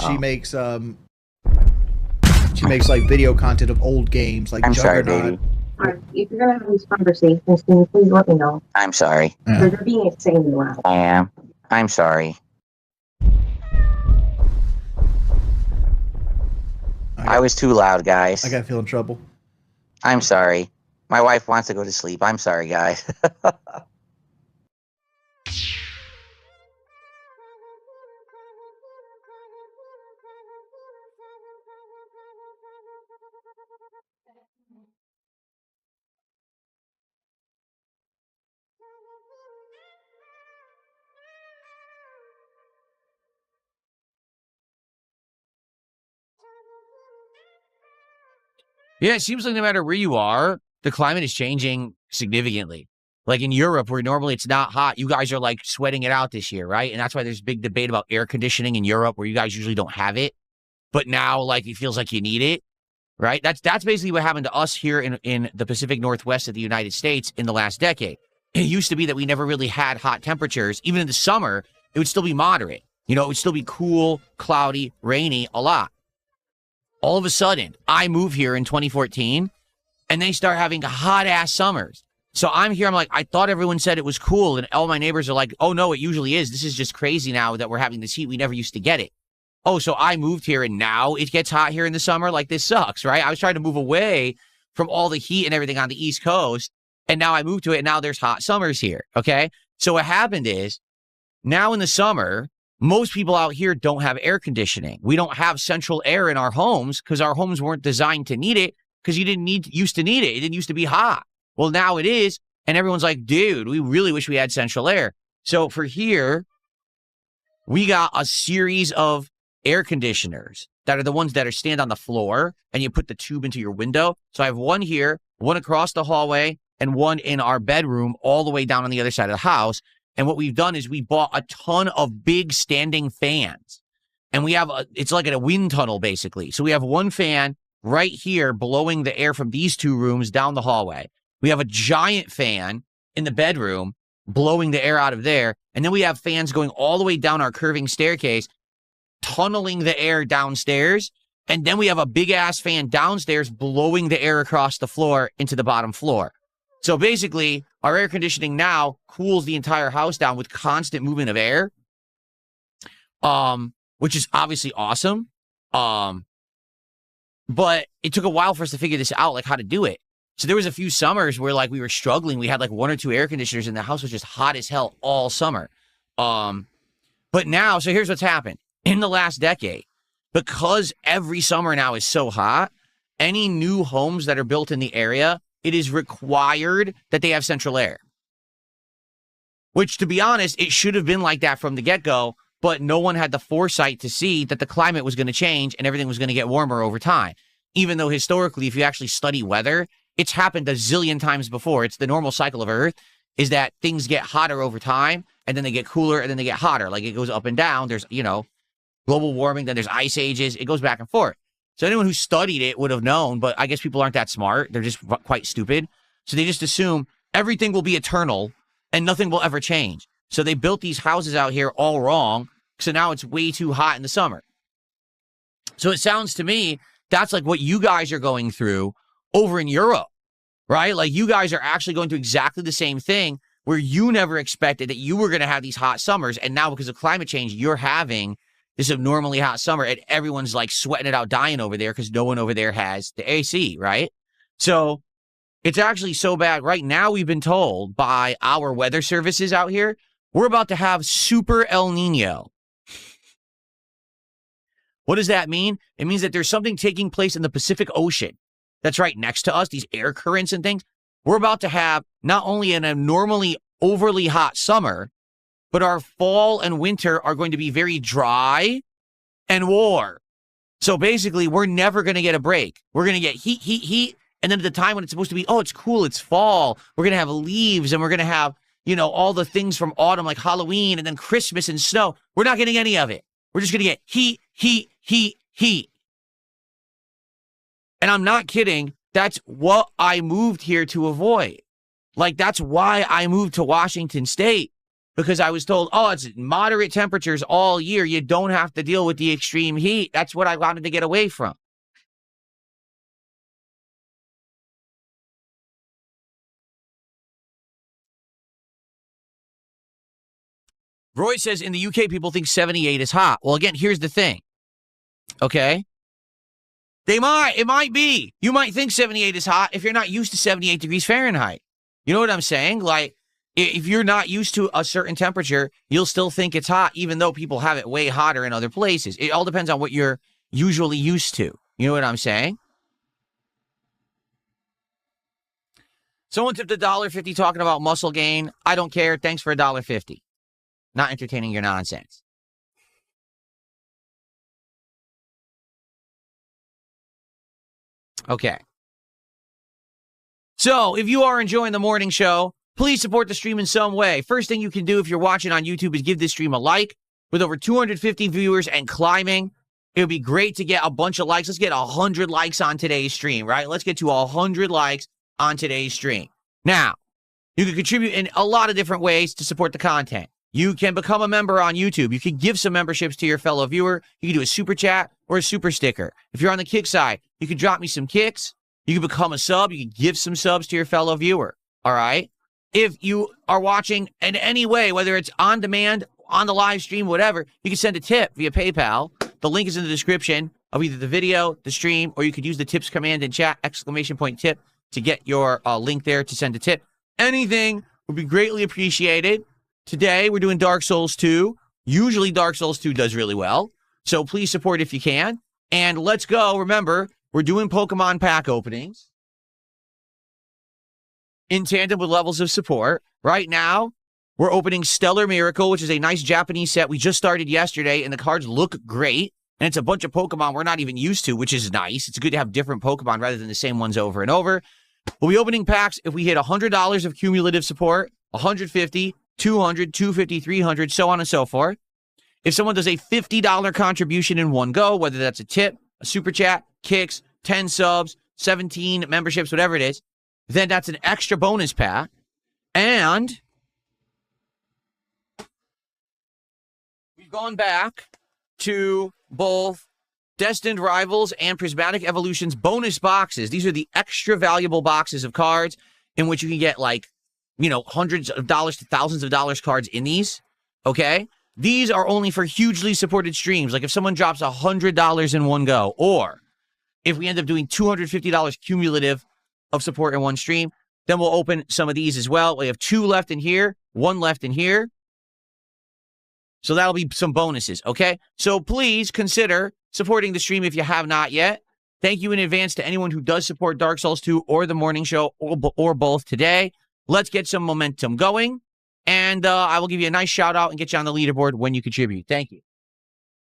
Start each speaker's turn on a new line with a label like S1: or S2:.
S1: She makes like video content of old games like
S2: I'm sorry,
S1: Juggernaut.
S2: baby.
S3: If you're gonna have these conversations, can you please let me know?
S2: I'm sorry.
S1: Yeah.
S3: They're being insanely loud.
S2: I am. I'm sorry. I was too loud, guys.
S1: I gotta feel in trouble.
S2: I'm sorry. My wife wants to go to sleep. I'm sorry, guys.
S4: Yeah, it seems like no matter where you are, the climate is changing significantly. Like in Europe, where normally it's not hot, you guys are like sweating it out this year, right? And that's why there's big debate about air conditioning in Europe, where you guys usually don't have it, but now like it feels like you need it, right? That's basically what happened to us here in the Pacific Northwest of the United States in the last decade. It used to be that we never really had hot temperatures. Even in the summer, it would still be moderate. You know, it would still be cool, cloudy, rainy a lot. All of a sudden, I move here in 2014, and they start having hot-ass summers. So I'm here, I'm like, I thought everyone said it was cool, and all my neighbors are like, oh, no, it usually is. This is just crazy now that we're having this heat. We never used to get it. Oh, so I moved here, and now it gets hot here in the summer? Like, this sucks, right? I was trying to move away from all the heat and everything on the East Coast, and now I moved to it, and now there's hot summers here, okay? So what happened is, now in the summer, most people out here don't have air conditioning. We don't have central air in our homes because our homes weren't designed to need it because you didn't used to need it. It didn't used to be hot. Well, now it is. And everyone's like, dude, we really wish we had central air. So for here, we got a series of air conditioners that are the ones that stand on the floor and you put the tube into your window. So I have one here, one across the hallway, and one in our bedroom all the way down on the other side of the house. And what we've done is we bought a ton of big standing fans. And we have, it's like a wind tunnel, basically. So we have one fan right here blowing the air from these two rooms down the hallway. We have a giant fan in the bedroom blowing the air out of there. And then we have fans going all the way down our curving staircase, tunneling the air downstairs. And then we have a big-ass fan downstairs blowing the air across the floor into the bottom floor. So basically, our air conditioning now cools the entire house down with constant movement of air, which is obviously awesome. But it took a while for us to figure this out, like how to do it. So there was a few summers where like we were struggling. We had like one or two air conditioners and the house was just hot as hell all summer. But now, so here's what's happened. In the last decade, because every summer now is so hot, any new homes that are built in the area, it is required that they have central air. Which, to be honest, it should have been like that from the get-go, but no one had the foresight to see that the climate was going to change and everything was going to get warmer over time. Even though historically, if you actually study weather, it's happened a zillion times before. It's the normal cycle of Earth, is that things get hotter over time, and then they get cooler, and then they get hotter. Like, it goes up and down. There's, you know, global warming, then there's ice ages. It goes back and forth. So anyone who studied it would have known, but I guess people aren't that smart. They're just quite stupid. So they just assume everything will be eternal and nothing will ever change. So they built these houses out here all wrong. So now it's way too hot in the summer. So it sounds to me, that's like what you guys are going through over in Europe, right? Like you guys are actually going through exactly the same thing where you never expected that you were going to have these hot summers. And now because of climate change, you're having this abnormally hot summer and everyone's like sweating it out, dying over there because no one over there has the AC, right? So it's actually so bad. Right now, we've been told by our weather services out here, we're about to have super El Nino. What does that mean? It means that there's something taking place in the Pacific Ocean that's right next to us, these air currents and things. We're about to have not only an abnormally overly hot summer, but our fall and winter are going to be very dry and warm. So basically, we're never going to get a break. We're going to get heat, heat, heat. And then at the time when it's supposed to be, oh, it's cool, it's fall. We're going to have leaves and we're going to have, you know, all the things from autumn like Halloween and then Christmas and snow. We're not getting any of it. We're just going to get heat, heat, heat, heat. And I'm not kidding. That's what I moved here to avoid. Like, that's why I moved to Washington State. because I was told, oh, it's moderate temperatures all year. You don't have to deal with the extreme heat. That's what I wanted to get away from. Roy says in the UK, people think 78 is hot. Well, again, here's the thing. Okay? It might be. You might think 78 is hot if you're not used to 78 degrees Fahrenheit. You know what I'm saying? Like, if you're not used to a certain temperature, you'll still think it's hot, even though people have it way hotter in other places. It all depends on what you're usually used to. You know what I'm saying? Someone tipped $1.50 talking about muscle gain. I don't care. Thanks for $1.50. Not entertaining your nonsense. Okay. So, if you are enjoying the morning show, please support the stream in some way. First thing you can do if you're watching on YouTube is give this stream a like. With over 250 viewers and climbing, it would be great to get a bunch of likes. Let's get 100 likes on today's stream, right? Let's get to 100 likes on today's stream. Now, you can contribute in a lot of different ways to support the content. You can become a member on YouTube. You can give some memberships to your fellow viewer. You can do a super chat or a super sticker. If you're on the kick side, you can drop me some kicks. You can become a sub. You can give some subs to your fellow viewer. All right? If you are watching in any way, whether it's on demand, on the live stream, whatever, you can send a tip via PayPal. The link is in the description of either the video, the stream, or you could use the tips command in chat, !tip, to get your link there to send a tip. Anything would be greatly appreciated. Today, we're doing Dark Souls 2. Usually, Dark Souls 2 does really well. So please support if you can. And let's go. Remember, we're doing Pokemon pack openings in tandem with levels of support. Right now, we're opening Stellar Miracle, which is a nice Japanese set. We just started yesterday, and the cards look great. And it's a bunch of Pokemon we're not even used to, which is nice. It's good to have different Pokemon rather than the same ones over and over. We'll be opening packs if we hit $100 of cumulative support, 150, 200, 250, 300, so on and so forth. If someone does a $50 contribution in one go, whether that's a tip, a super chat, kicks, 10 subs, 17 memberships, whatever it is, then that's an extra bonus pack. And we've gone back to both Destined Rivals and Prismatic Evolutions bonus boxes. These are the extra valuable boxes of cards in which you can get, like, you know, hundreds of dollars to thousands of dollars cards in these, okay? These are only for hugely supported streams. Like if someone drops $100 in one go, or if we end up doing $250 cumulative of support in one stream, then we'll open some of these as well. We have 2 left in here, 1 left in here. So that'll be some bonuses, okay? So please consider supporting the stream if you have not yet. Thank you in advance to anyone who does support Dark Souls 2 or the morning show or both today. Let's get some momentum going, and I will give you a nice shout out and get you on the leaderboard when you contribute. Thank you.